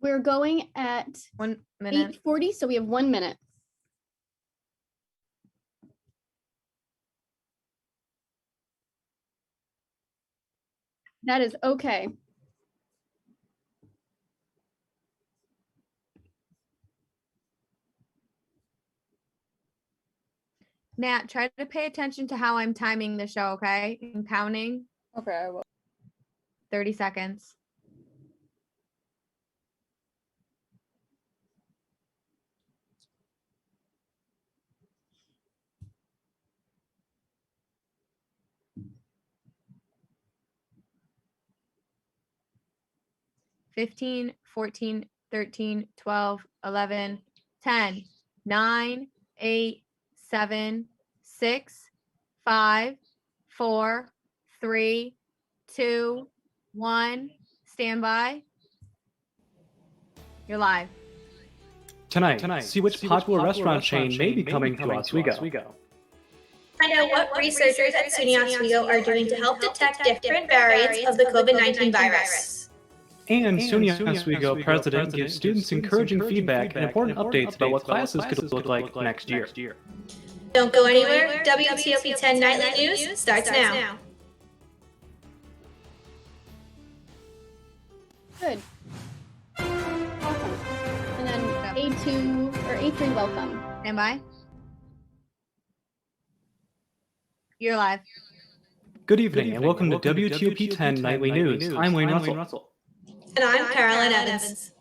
We're going at 1 minute. 8:40, so we have 1 minute. That is okay. Nat, try to pay attention to how I'm timing the show, okay? I'm counting. Okay, I will. 30 seconds. $15, $14, $13, $12, $11, $10, $9, $8, $7, $6, $5, $4, $3, $2, $1. Stand by. You're live. Tonight, see which popular restaurant chain may be coming to Oswego. Find out what researchers at SUNY Oswego are doing to help detect different variants of the COVID-19 virus. And SUNY Oswego president gives students encouraging feedback and important updates about what classes could look like next year. Don't go anywhere. WTOP 10 Nightly News starts now. Good. Awesome. And then A2 or A3, welcome. Stand by. You're live. Good evening and welcome to WTOP 10 Nightly News. I'm Wayne Russell. And I'm Caroline Evans.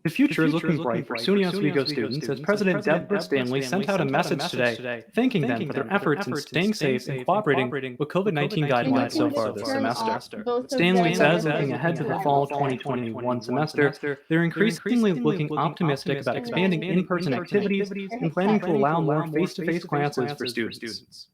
The future is looking bright for SUNY Oswego students as President Deborah Stanley sent out a message today thanking them for their efforts in staying safe and cooperating with COVID-19 guidelines so far this semester. Stanley says, looking ahead to the fall 2021 semester, they're increasingly looking optimistic about expanding in-person activities and planning to allow more face-to-face classes for students.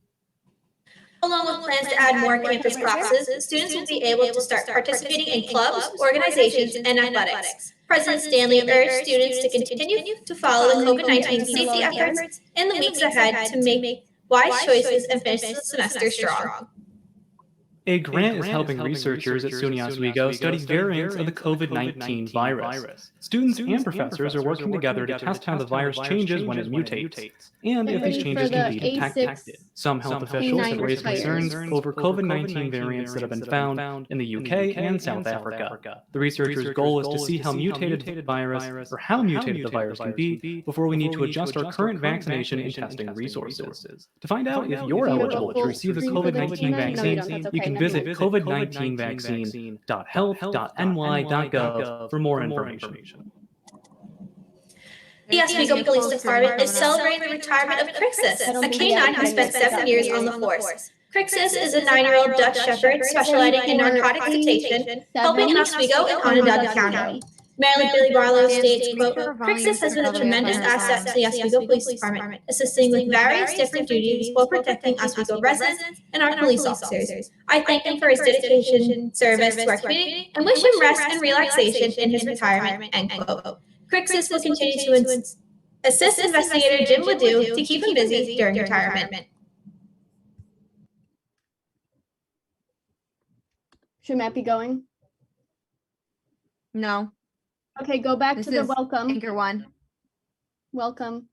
Along with plans to add more campus classes, students will be able to start participating in clubs, organizations, and athletics. President Stanley urged students to continue to follow the COVID-19 safety efforts in the weeks ahead to make wise choices and finish the semester strong. A grant is helping researchers at SUNY Oswego study variants of the COVID-19 virus. Students and professors are working together to test how the virus changes when it mutates, and if these changes can be detected. Some health officials have raised concerns over COVID-19 variants that have been found in the UK and South Africa. The researchers' goal is to see how mutated the virus can be before we need to adjust our current vaccination and testing resources. To find out if you're eligible to receive the COVID-19 vaccine, you can visit covid19vaccine.health.ny.gov for more information. The Oswego Police Department is celebrating the retirement of Crixus, a canine who spent 7 years on the force. Crixus is a 9-year-old Dutch Shepherd specializing in narcotics detection, helping in Oswego and Onondaga County. Mayor Billy Barlow states, quote, Crixus has been a tremendous asset to the Oswego Police Department, assisting with various different duties while protecting Oswego residents and our police officers. I thank him for his dedication, service to our community, and wish him rest and relaxation in his retirement, end quote. Crixus will continue to assist investigator Jim Ledoux to keep him busy during retirement. Should Matt be going? No. Okay, go back This to the is welcome. Anchor 1. Welcome.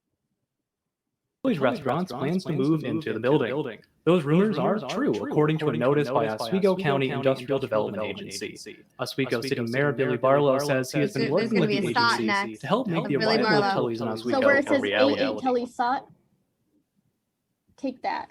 Chili's Restaurants plans to move into the building. Those rumors are true, according to a notice by Oswego County Industrial Development Agency. Oswego City Mayor Billy Barlow says he has been working with the agency to help make the Billy arrival of Barlow. Tully's in Oswego So where it a says reality. 88 Tully Sot, take that.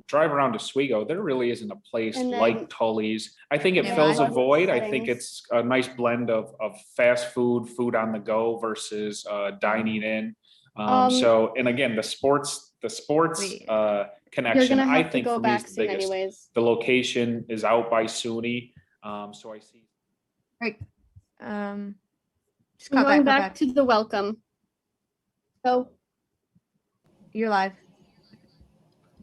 Drive around Oswego, there really isn't a place And then- like Tully's. I think it Yeah, fills a budget void. I settings. think it's a nice blend of fast food on the go versus dining in. So, and again, the sports Wait. You're connection, gonna I have to think go for me back is the soon biggest. anyways. The location is out by SUNY, so I see. Just I'm cut going back, back to the welcome. So You're live.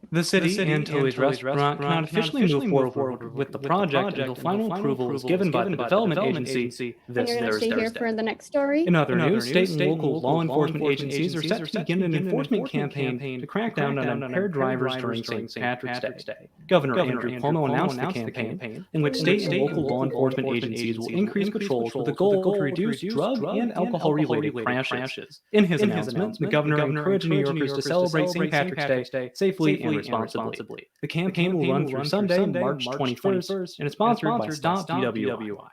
The city and Tully's restaurant cannot officially move forward with the project until final approval is given by the development agency And this you're going to stay here for Thursday. the next story. In other news, state and local law enforcement agencies are set to begin an enforcement campaign to crack down on impaired drivers during St. Patrick's Day. Governor Andrew Cuomo announced the campaign, in which state and local law enforcement agencies will increase patrols with the goal to reduce drug and alcohol-related crashes. In his announcement, the governor encouraged New Yorkers to celebrate St. Patrick's Day safely and responsibly. The campaign will run through Sunday, March 21st, and is sponsored by Stop DWI.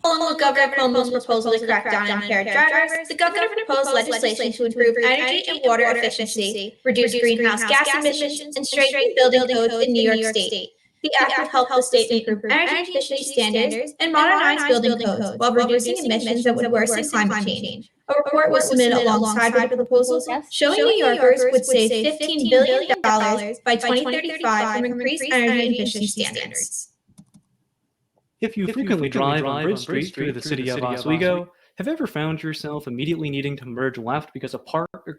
Along with Governor Cuomo's proposal to crack down on impaired drivers, the governor proposed legislation to improve energy and water efficiency, reduce greenhouse gas emissions, and strengthen building codes in New York State. The act would help the state improve energy efficiency standards and modernize building codes while reducing emissions that would worsen climate change. A report was submitted alongside with the proposals, showing New Yorkers would save $15 billion by 2035 from increased energy efficiency standards. If you frequently drive on Bridge Street through the city of Oswego, have you ever found yourself immediately needing to merge left because of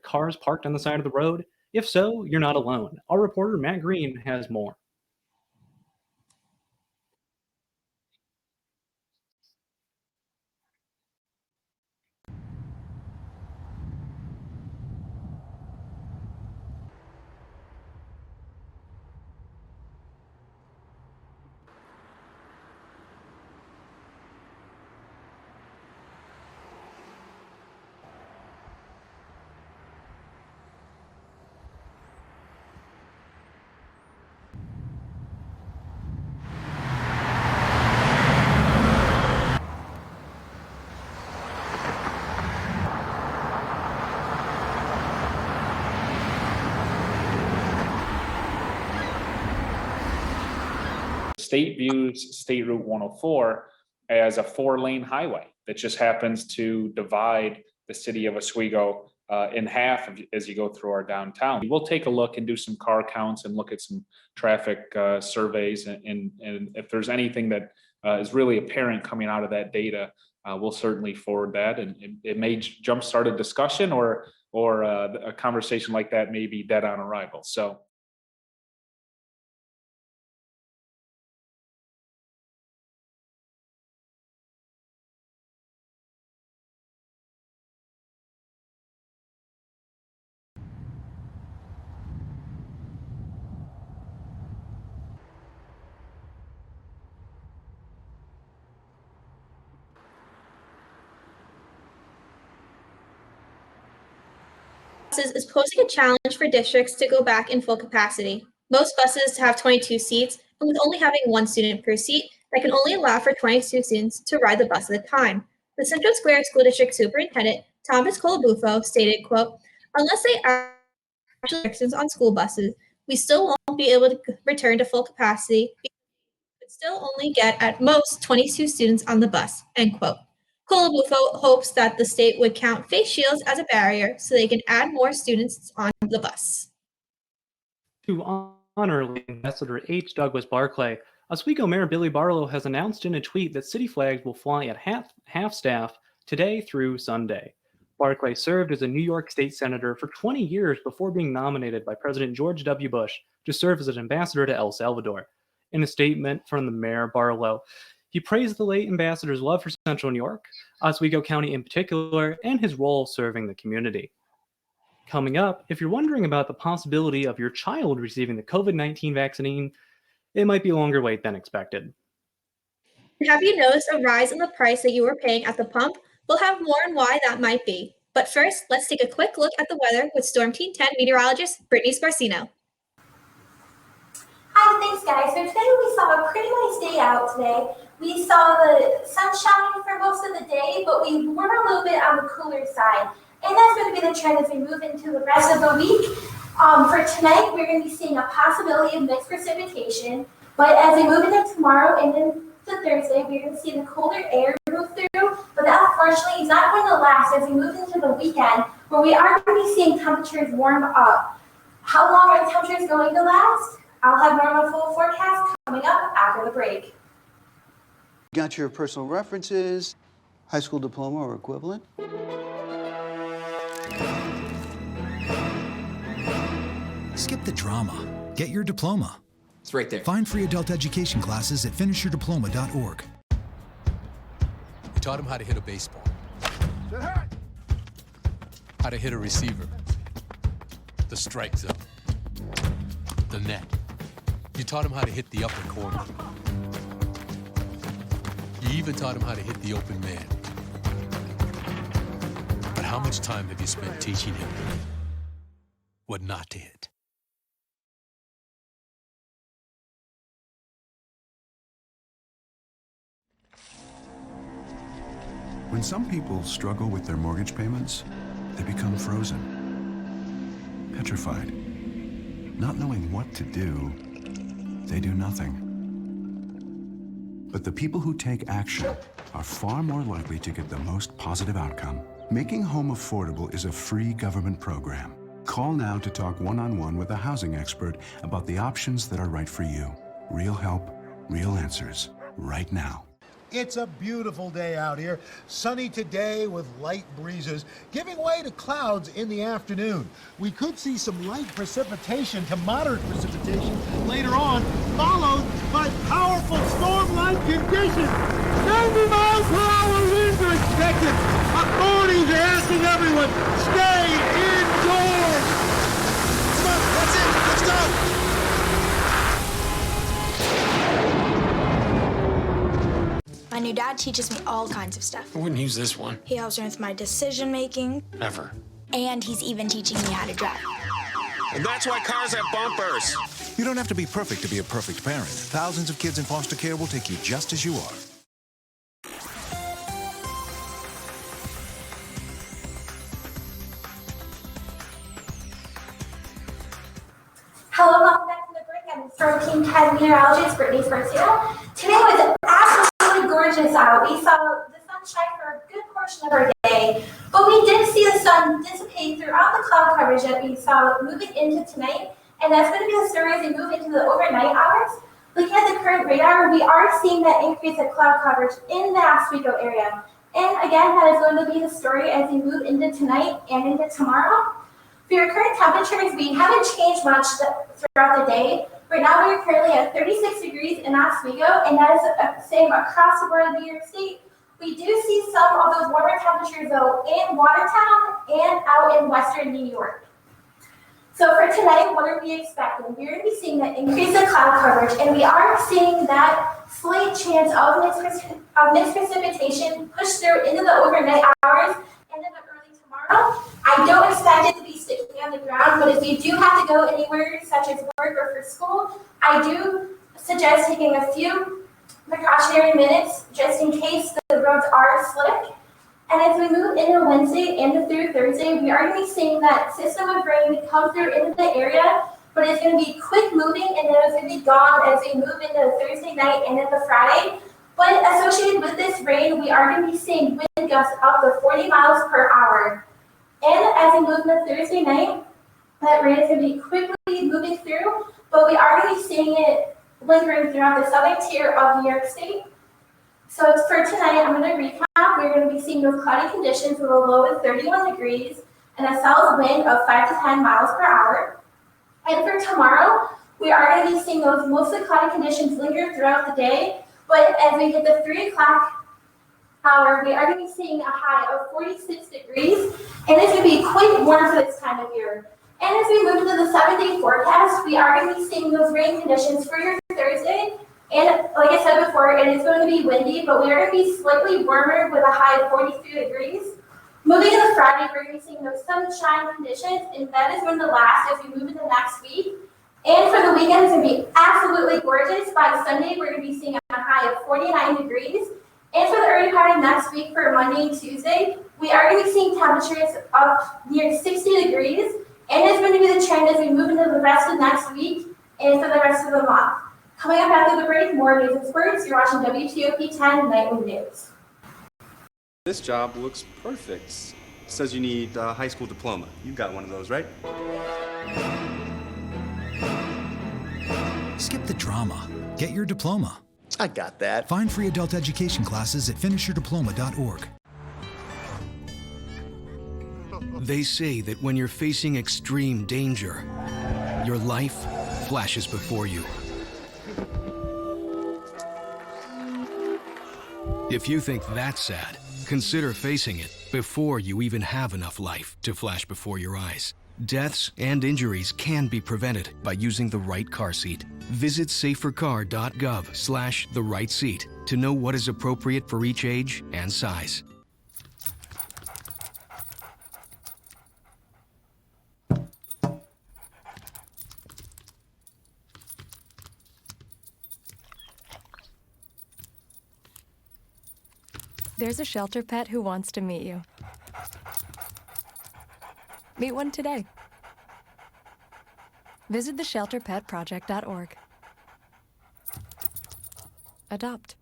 cars parked on the side of the road? If so, you're not alone. Our reporter Matt Green has more. State views State Route 104 as a 4-lane highway that just happens to divide the city of Oswego in half as you go through our downtown. We'll take a look and do some car counts and look at some traffic surveys, and if there's anything that is really apparent coming out of that data, we'll certainly forward that, and it may jumpstart a discussion or a conversation like that may be dead on arrival. So. Is posing a challenge for districts to go back in full capacity. Most buses have 22 seats, and with only having one student per seat, that can only allow for 22 students to ride the bus at a time. The Central Square School District Superintendent, Thomas Colabufo, stated, quote, "Unless they actually restrictions on school buses, we still won't be able to return to full capacity, but still only get at most 22 students on the bus," end quote. Colabufo hopes that the state would count face shields as a barrier so they can add more students on the bus. To honor Ambassador H. Douglas Barclay, Oswego Mayor Billy Barlow has announced in a tweet that city flags will fly at half staff today through Sunday. Barclay served as a New York State Senator for 20 years before being nominated by President George W. Bush to serve as an ambassador to El Salvador. In a statement from the Mayor Barlow, he praised the late ambassador's love for Central New York, Oswego County in particular, and his role serving the community. Coming up, if you're wondering about the possibility of your child receiving the COVID-19 vaccine, it might be a longer wait than expected. Have you noticed a rise in the price that you are paying at the pump? We'll have more on why that might be. But first, let's take a quick look at the weather with Storm Team 10 meteorologist Brittany Scarsino. Hi, thanks guys. So today we saw a pretty nice day out today. We saw the sun shining for most of the day, but we were a little bit on the cooler side. And that's going to be the trend as we move into the rest of the week. For tonight, we're going to be seeing a possibility of mixed precipitation. But as we move into tomorrow and into Thursday, we're going to see the colder air move through. But that unfortunately is not going to last as we move into the weekend, where we are going to be seeing temperatures warm up. How long are the temperatures going to last? I'll have more of a full forecast coming up after the break. Got your personal references, high school diploma or equivalent? Skip the drama. Get your diploma. It's right there. Find free adult education classes at finishyourdiploma.org. We taught him how to hit a baseball. How to hit a receiver. The strike zone. The net. You taught him how to hit the upper corner. You even taught him how to hit the open man. But how much time have you spent teaching him what not to hit? When some people struggle with their mortgage payments, they become frozen, petrified. Not knowing what to do, they do nothing. But the people who take action are far more likely to get the most positive outcome. Making home affordable is a free government program. Call now to talk one-on-one with a housing expert about the options that are right for you. Real help, real answers, right now. It's a beautiful day out here. Sunny today with light breezes, giving way to clouds in the afternoon. We could see some light precipitation to moderate precipitation later on, followed by powerful storm-like conditions. 90 miles per hour winds are expected. Authorities are asking everyone, stay indoors. Come on, that's it. Let's go. My new dad teaches me all kinds of stuff. I wouldn't use this one. He helps me with my decision making. Ever. And he's even teaching me how to drive. And that's why cars have bumpers. You don't have to be perfect to be a perfect parent. Thousands of kids in foster care will take you just as you are. Hello, welcome back from the break. I'm from Team 10 Meteorologist, Brittany Sparcio. Today was absolutely gorgeous out. We saw the sunshine for a good portion of our day, but we did see the sun dissipate throughout the cloud coverage that we saw moving into tonight, and that's going to be the story as we move into the overnight hours. Looking at the current radar, we are seeing that increase of cloud coverage in the Oswego area. And again, that is going to be the story as we move into tonight and into tomorrow. For your current temperatures, we haven't changed much throughout the day. Right now, we're currently at 36 degrees in Oswego, and that is the same across the board in New York State. We do see some of those warmer temperatures, though, in Watertown and out in western New York. So for tonight, what are we expecting? We're going to be seeing an increase in cloud coverage, and we are seeing that slight chance of mixed precipitation push through into the overnight hours and then early tomorrow. I don't expect it to be sticking on the ground, but if you do have to go anywhere, such as work or for school, I do suggest taking a few precautionary minutes just in case the roads are slick. And as we move into Wednesday and through Thursday, we are going to be seeing that system of rain come through into the area, but it's going to be quick moving and then it's going to be gone as we move into Thursday night and into Friday. But associated with this rain, we are going to be seeing wind gusts up to 40 miles per hour. And as we move into Thursday night, that rain is going to be quickly moving through, but we are going to be seeing it lingering throughout the southern tier of New York State. So for tonight, I'm going to recap. We're going to be seeing those cloudy conditions with a low of 31 degrees and a south wind of 5 to 10 miles per hour. And for tomorrow, we are going to be seeing those mostly cloudy conditions linger throughout the day, but as we hit the 3 o'clock hour, we are going to be seeing a high of 46 degrees, and it's going to be quite warm for this time of year. And as we move into the 7-day forecast, we are going to be seeing those rain conditions for your Thursday. And like I said before, it is going to be windy, but we are going to be slightly warmer with a high of 43 degrees. Moving into Friday, we're going to be seeing those sunshine conditions, and that is going to last as we move into next week. And for the weekend, it's going to be absolutely gorgeous. By Sunday, we're going to be seeing a high of 49 degrees. And for the early part of next week, for Monday and Tuesday, we are going to be seeing temperatures up near 60 degrees. And it's going to be the trend as we move into the rest of next week and for the rest of the month. Coming up after the break, more news and sports. You're watching WTOP 10 Nightly News. This job looks perfect. It says you need a high school diploma. You got one of those, right? Skip the drama. Get your diploma. I got that. Find free adult education classes at finishyourdiploma.org. They say that when you're facing extreme danger, your life flashes before you. If you think that's sad, consider facing it before you even have enough life to flash before your eyes. Deaths and injuries can be prevented by using the right car seat. Visit safercar.gov/the-right-seat to know what is appropriate for each age and size. There's a shelter pet who wants to meet you. Meet one today. Visit theshelterpetproject.org. Adopt.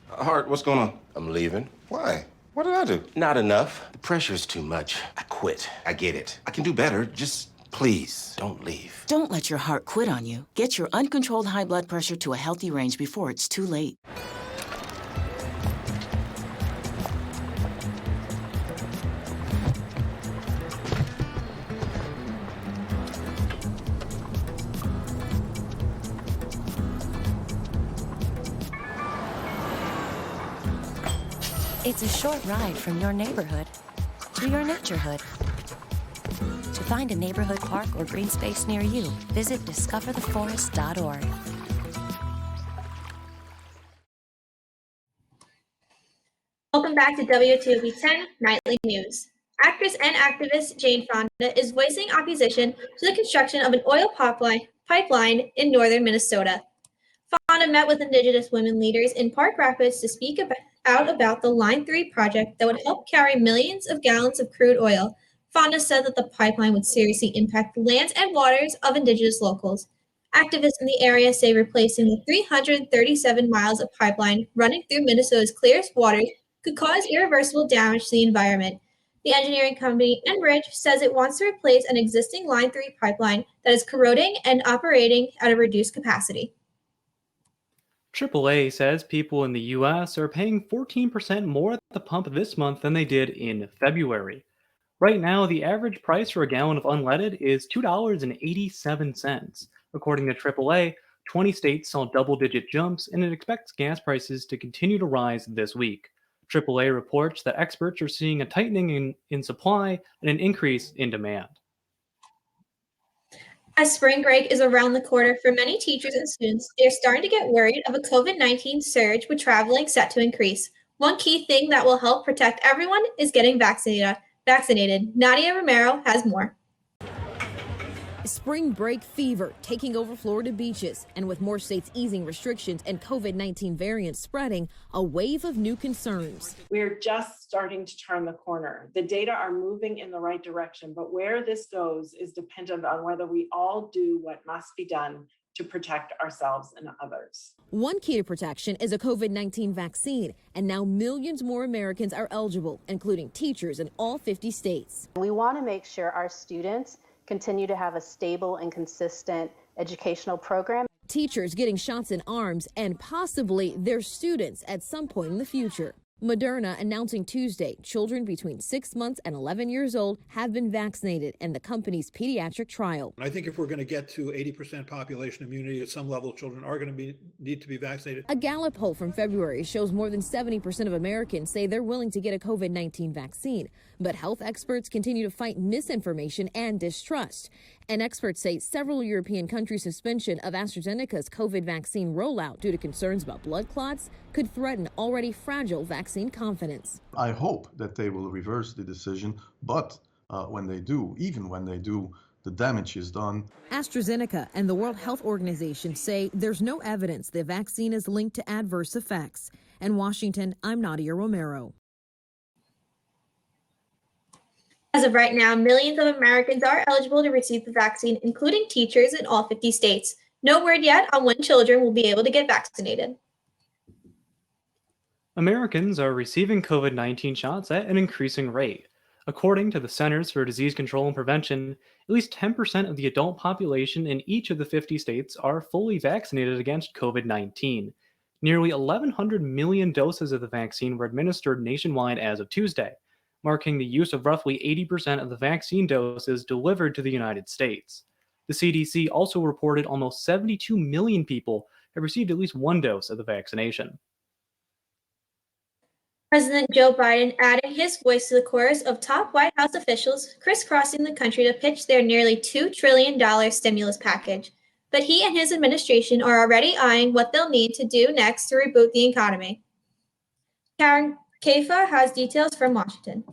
Hart, what's going on? I'm leaving. Why? What did I do? Not enough. The pressure's too much. I quit. I get it. I can do better. Just please don't leave. Don't let your heart quit on you. Get your uncontrolled high blood pressure to a healthy range before it's too late. It's a short ride from your neighborhood to your naturehood. To find a neighborhood park or green space near you, visit discovertheforest.org. Welcome back to WTOP 10 Nightly News. Actress and activist Jane Fonda is voicing opposition to the construction of an oil pipeline in northern Minnesota. Fonda met with Indigenous women leaders in Park Rapids to speak out about the Line 3 project that would help carry millions of gallons of crude oil. Fonda said that the pipeline would seriously impact the lands and waters of Indigenous locals. Activists in the area say replacing the 337 miles of pipeline running through Minnesota's clearest waters could cause irreversible damage to the environment. The engineering company Enbridge says it wants to replace an existing Line 3 pipeline that is corroding and operating at a reduced capacity. AAA says people in the U.S. are paying 14% more at the pump this month than they did in February. Right now, the average price for a gallon of unleaded is $2.87. According to AAA, 20 states saw double-digit jumps, and it expects gas prices to continue to rise this week. AAA reports that experts are seeing a tightening in supply and an increase in demand. As spring break is around the corner for many teachers and students, they are starting to get worried of a COVID-19 surge with traveling set to increase. One key thing that will help protect everyone is getting vaccinated. Nadia Romero has more. Spring break fever taking over Florida beaches, and with more states easing restrictions and COVID-19 variants spreading, a wave of new concerns. We're just starting to turn the corner. The data are moving in the right direction, but where this goes is dependent on whether we all do what must be done to protect ourselves and others. One key to protection is a COVID-19 vaccine, and now millions more Americans are eligible, including teachers in all 50 states. We want to make sure our students continue to have a stable and consistent educational program. Teachers getting shots in arms and possibly their students at some point in the future. Moderna announcing Tuesday children between 6 months and 11 years old have been vaccinated in the company's pediatric trial. I think if we're going to get to 80% population immunity at some level, children are going to need to be vaccinated. A Gallup poll from February shows more than 70% of Americans say they're willing to get a COVID-19 vaccine. But health experts continue to fight misinformation and distrust. And experts say several European countries' suspension of AstraZeneca's COVID vaccine rollout due to concerns about blood clots could threaten already fragile vaccine confidence. I hope that they will reverse the decision, but when they do, even when they do, the damage is done. AstraZeneca and the World Health Organization say there's no evidence the vaccine is linked to adverse effects. In Washington, I'm Nadia Romero. As of right now, millions of Americans are eligible to receive the vaccine, including teachers in all 50 states. No word yet on when children will be able to get vaccinated. Americans are receiving COVID-19 shots at an increasing rate. According to the Centers for Disease Control and Prevention, at least 10% of the adult population in each of the 50 states are fully vaccinated against COVID-19. Nearly 1,100 million doses of the vaccine were administered nationwide as of Tuesday. marking the use of roughly 80% of the vaccine doses delivered to the United States. The CDC also reported almost 72 million people have received at least one dose of the vaccination. President Joe Biden adding his voice to the chorus of top White House officials crisscrossing the country to pitch their nearly $2 trillion stimulus package. But he and his administration are already eyeing what they'll need to do next to reboot the economy. Karen Kaifa has details from Washington.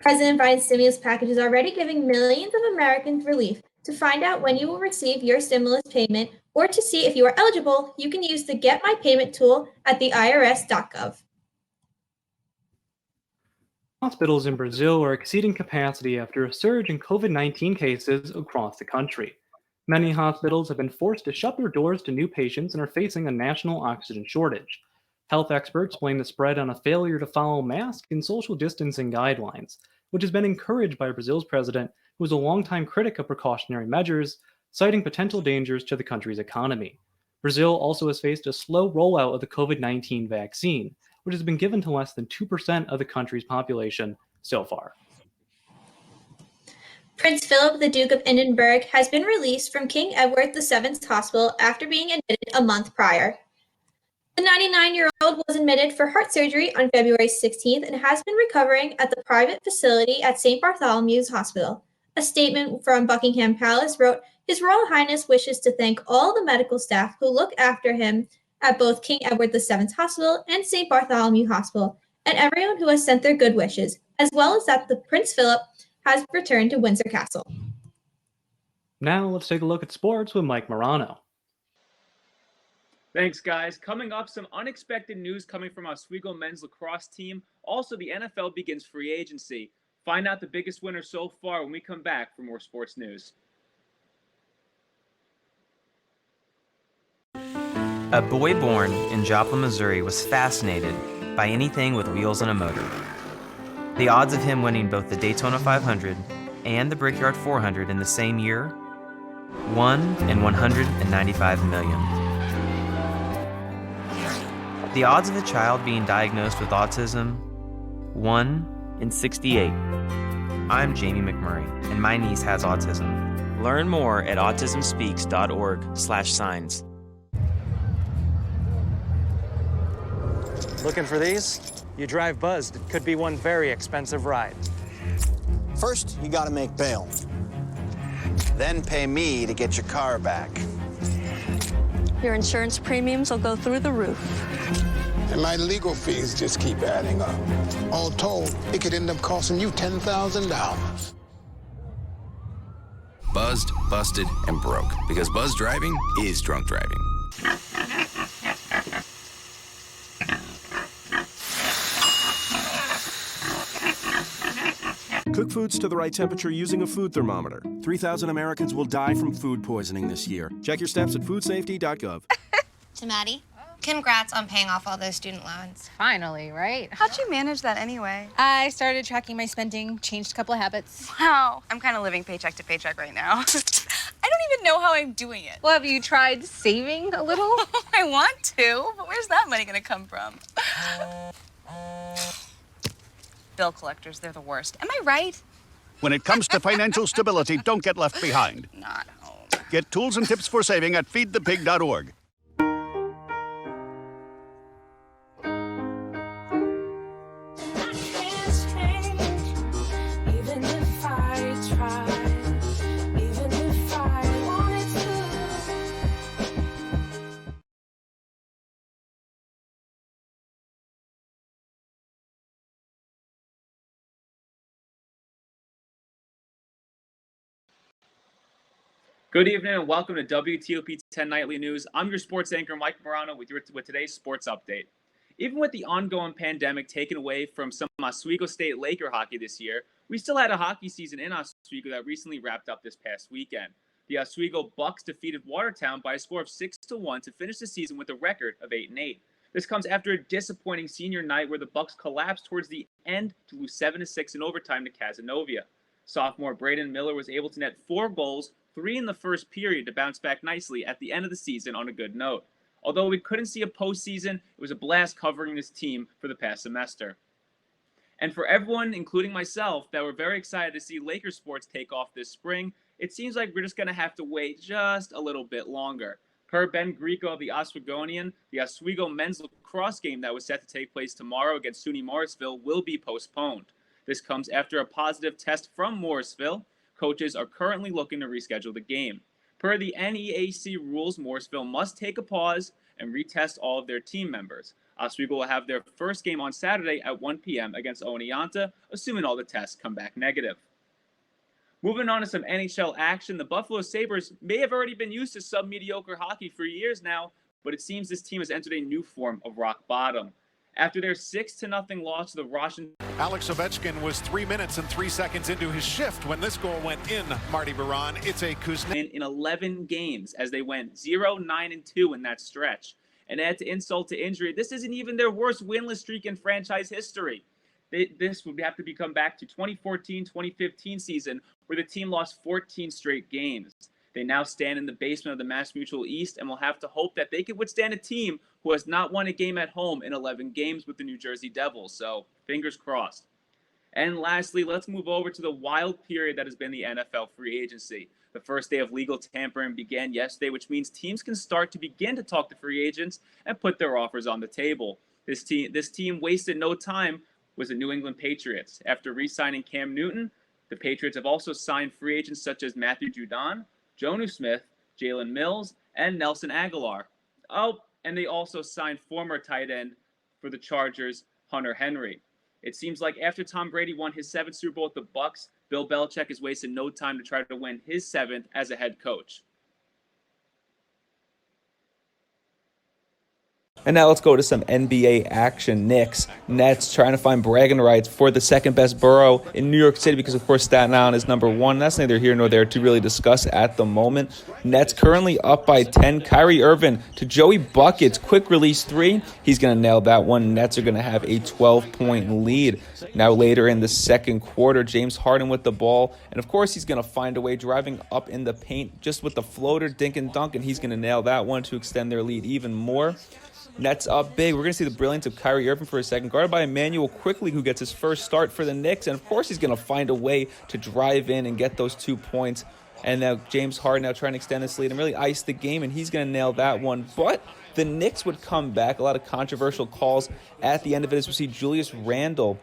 President Biden's stimulus package is already giving millions of Americans relief. To find out when you will receive your stimulus payment or to see if you are eligible, you can use the Get My Payment tool at the irs.gov. Hospitals in Brazil are exceeding capacity after a surge in COVID-19 cases across the country. Many hospitals have been forced to shut their doors to new patients and are facing a national oxygen shortage. Health experts blame the spread on a failure to follow mask and social distancing guidelines, which has been encouraged by Brazil's president, who is a longtime critic of precautionary measures, citing potential dangers to the country's economy. Brazil also has faced a slow rollout of the COVID-19 vaccine, which has been given to less than 2% of the country's population so far. Prince Philip, the Duke of Edinburgh, has been released from King Edward VII's hospital after being admitted a month prior. The 99-year-old was admitted for heart surgery on February 16th and has been recovering at the private facility at St. Bartholomew's Hospital. A statement from Buckingham Palace wrote, "His Royal Highness wishes to thank all the medical staff who look after him at both King Edward VII's Hospital and St. Bartholomew Hospital, and everyone who has sent their good wishes, as well as that the Prince Philip has returned to Windsor Castle." Now let's take a look at sports with Mike Morano. Thanks, guys. Coming up, some unexpected news coming from Oswego men's lacrosse team. Also, the NFL begins free agency. Find out the biggest winner so far when we come back for more sports news. A boy born in Joplin, Missouri was fascinated by anything with wheels and a motor. The odds of him winning both the Daytona 500 and the Brickyard 400 in the same year? 1 in 195 million. The odds of a child being diagnosed with autism? 1 in 68. I'm Jamie McMurray, and my niece has autism. Learn more at autismspeaks.org/signs. Looking for these? You drive Buzzed. It could be one very expensive ride. First, you gotta make bail. Then pay me to get your car back. Your insurance premiums will go through the roof. And my legal fees just keep adding up. All told, it could end up costing you $10,000. Buzzed, busted, and broke. Because buzz driving is drunk driving. Cook foods to the right temperature using a food thermometer. 3,000 Americans will die from food poisoning this year. Check your steps at foodsafety.gov. To Maddie, congrats on paying off all those student loans. Finally, right? How'd you manage that anyway? I started tracking my spending, changed a couple of habits. Wow. I'm kind of living paycheck to paycheck right now. I don't even know how I'm doing it. Well, have you tried saving a little? I want to, but where's that money gonna come from? Bill collectors, they're the worst. Am I right? When it comes to financial stability, don't get left behind. Not home. Get tools and tips for saving at feedthepig.org. Good evening and welcome to WTOP 10 Nightly News. I'm your sports anchor, Mike Morano, with today's sports update. Even with the ongoing pandemic taken away from some Oswego State Laker hockey this year, we still had a hockey season in Oswego that recently wrapped up this past weekend. The Oswego Bucks defeated Watertown by a score of 6-1 to finish the season with a record of 8-8. This comes after a disappointing senior night where the Bucks collapsed towards the end to lose 7-6 in overtime to Cazenovia. Sophomore Braden Miller was able to net 4 goals, 3 in the first period, to bounce back nicely at the end of the season on a good note. Although we couldn't see a postseason, it was a blast covering this team for the past semester. And for everyone, including myself, that were very excited to see Lakers sports take off this spring, it seems like we're just going to have to wait just a little bit longer. Per Ben Greco of the Oswegonian, the Oswego men's lacrosse game that was set to take place tomorrow against SUNY Morrisville will be postponed. This comes after a positive test from Morrisville. Coaches are currently looking to reschedule the game. Per the NEAC rules, Morrisville must take a pause and retest all of their team members. Oswego will have their first game on Saturday at 1 p.m. against Oneonta, assuming all the tests come back negative. Moving on to some NHL action, the Buffalo Sabres may have already been used to sub-mediocre hockey for years now, but it seems this team has entered a new form of rock bottom. After their 6-0 loss to the Russian, Alex Ovechkin was 3 minutes and 3 seconds into his shift when this goal went in, Marty Baron. It's a Kuznetsov in 11 games as they went 0-9-2 in that stretch. And add to insult to injury, this isn't even their worst winless streak in franchise history. This would have to become back to 2014-2015 season where the team lost 14 straight games. They now stand in the basement of the Mass Mutual East and will have to hope that they can withstand a team who has not won a game at home in 11 games with the New Jersey Devils. So fingers crossed. And lastly, let's move over to the wild period that has been the NFL free agency. The first day of legal tampering began yesterday, which means teams can start to begin to talk to free agents and put their offers on the table. This team wasted no time was the New England Patriots. After re-signing Cam Newton, the Patriots have also signed free agents such as Matthew Judon, Jonnu Smith, Jalen Mills, and Nelson Aguilar. Oh, and they also signed former tight end for the Chargers, Hunter Henry. It seems like after Tom Brady won his 7th Super Bowl with the Bucs, Bill Belichick has wasted no time to try to win his 7th as a head coach. And now let's go to some NBA action. Knicks, Nets trying to find bragging rights for the second best borough in New York City because, of course, Staten Island is number 1. That's neither here nor there to really discuss at the moment. Nets currently up by 10. Kyrie Irving to Joey Buckets. Quick release 3. He's going to nail that one. Nets are going to have a 12-point lead. Now later in the second quarter, James Harden with the ball. And, of course, he's going to find a way driving up in the paint just with the floater, dink and dunk, and he's going to nail that one to extend their lead even more. Nets up big. We're going to see the brilliance of Kyrie Irving for a second, guarded by Emmanuel Quickly, who gets his first start for the Knicks. And, of course, he's going to find a way to drive in and get those 2 points. And now James Harden now trying to extend this lead and really ice the game, and he's going to nail that one. But the Knicks would come back. A lot of controversial calls at the end of it as we see Julius Randle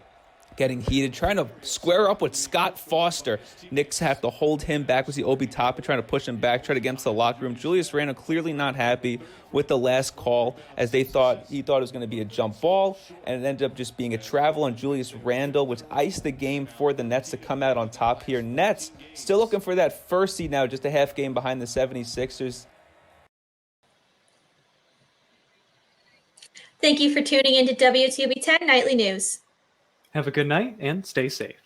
getting heated, trying to square up with Scott Foster. Knicks have to hold him back. We see Obi Toppin trying to push him back, try to get him to the locker room. Julius Randle clearly not happy with the last call, as he thought it was going to be a jump ball, and it ended up just being a travel on Julius Randle, which iced the game for the Nets to come out on top here. Nets still looking for that first seed now, just a half game behind the 76ers. Thank you for tuning into WTOP 10 Nightly News. Have a good night and stay safe.